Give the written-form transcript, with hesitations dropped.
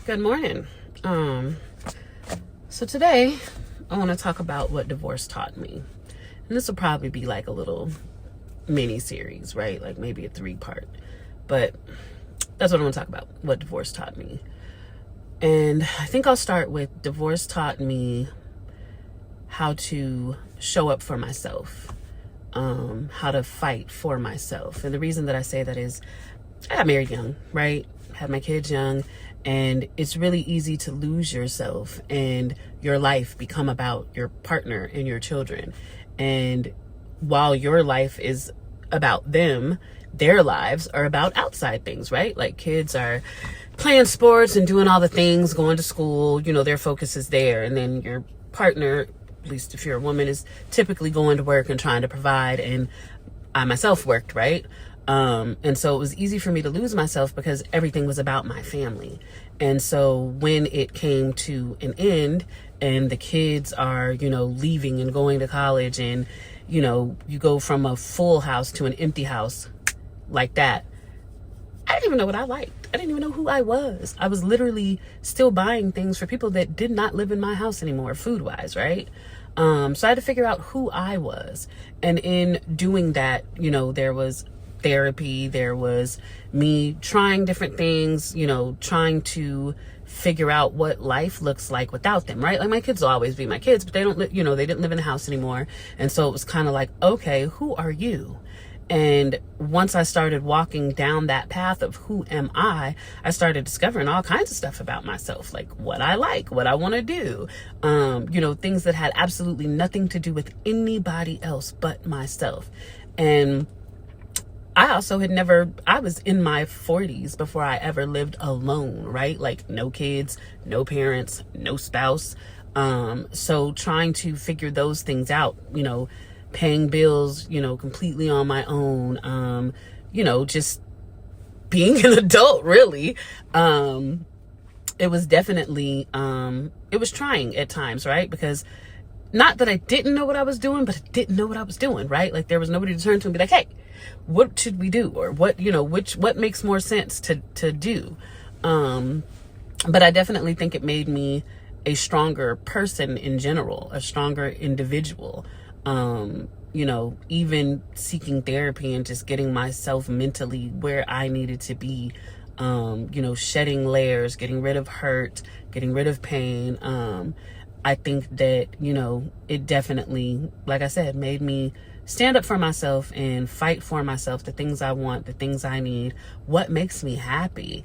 Good morning. So today I want to talk about what divorce taught me. And this will probably be like a little mini series, right? Like maybe a 3-part. But that's what I want to talk about, what divorce taught me. And I think I'll start with divorce taught me how to show up for myself, how to fight for myself. And the reason that I say that is I got married young, right? Had my kids young, and it's really easy to lose yourself and your life become about your partner and your children. And while your life is about them, their lives are about outside things, right? Like kids are playing sports and doing all the things, going to school, their focus is there. And then your partner, at least if you're a woman, is typically going to work and trying to provide. And I myself worked, right? And so it was easy for me to lose myself because everything was about my family. And so when it came to an end and the kids are, leaving and going to college and, you go from a full house to an empty house like that, I didn't even know what I liked. I didn't even know who I was. I was literally still buying things for people that did not live in my house anymore, food wise, right? So I had to figure out who I was. And in doing that, there was therapy, there was me trying different things, trying to figure out what life looks like without them, right? Like my kids will always be my kids, but they don't, they didn't live in the house anymore. And so it was kind of like, okay, who are you? And once I started walking down that path of who am I started discovering all kinds of stuff about myself, like what I like, what I want to do, things that had absolutely nothing to do with anybody else but myself. And I also I was in my 40s before I ever lived alone, right? Like no kids, no parents, no spouse. So trying to figure those things out, paying bills, completely on my own, just being an adult, really. It was definitely, it was trying at times, right? Because not that I didn't know what I was doing, but I didn't know what I was doing, right? Like there was nobody to turn to and be like, hey, what should we do? Or what, what makes more sense to do? But I definitely think it made me a stronger person in general, a stronger individual. Even seeking therapy and just getting myself mentally where I needed to be, shedding layers, getting rid of hurt, getting rid of pain. I think that, it definitely, like I said, made me stand up for myself and fight for myself, the things I want, the things I need, what makes me happy.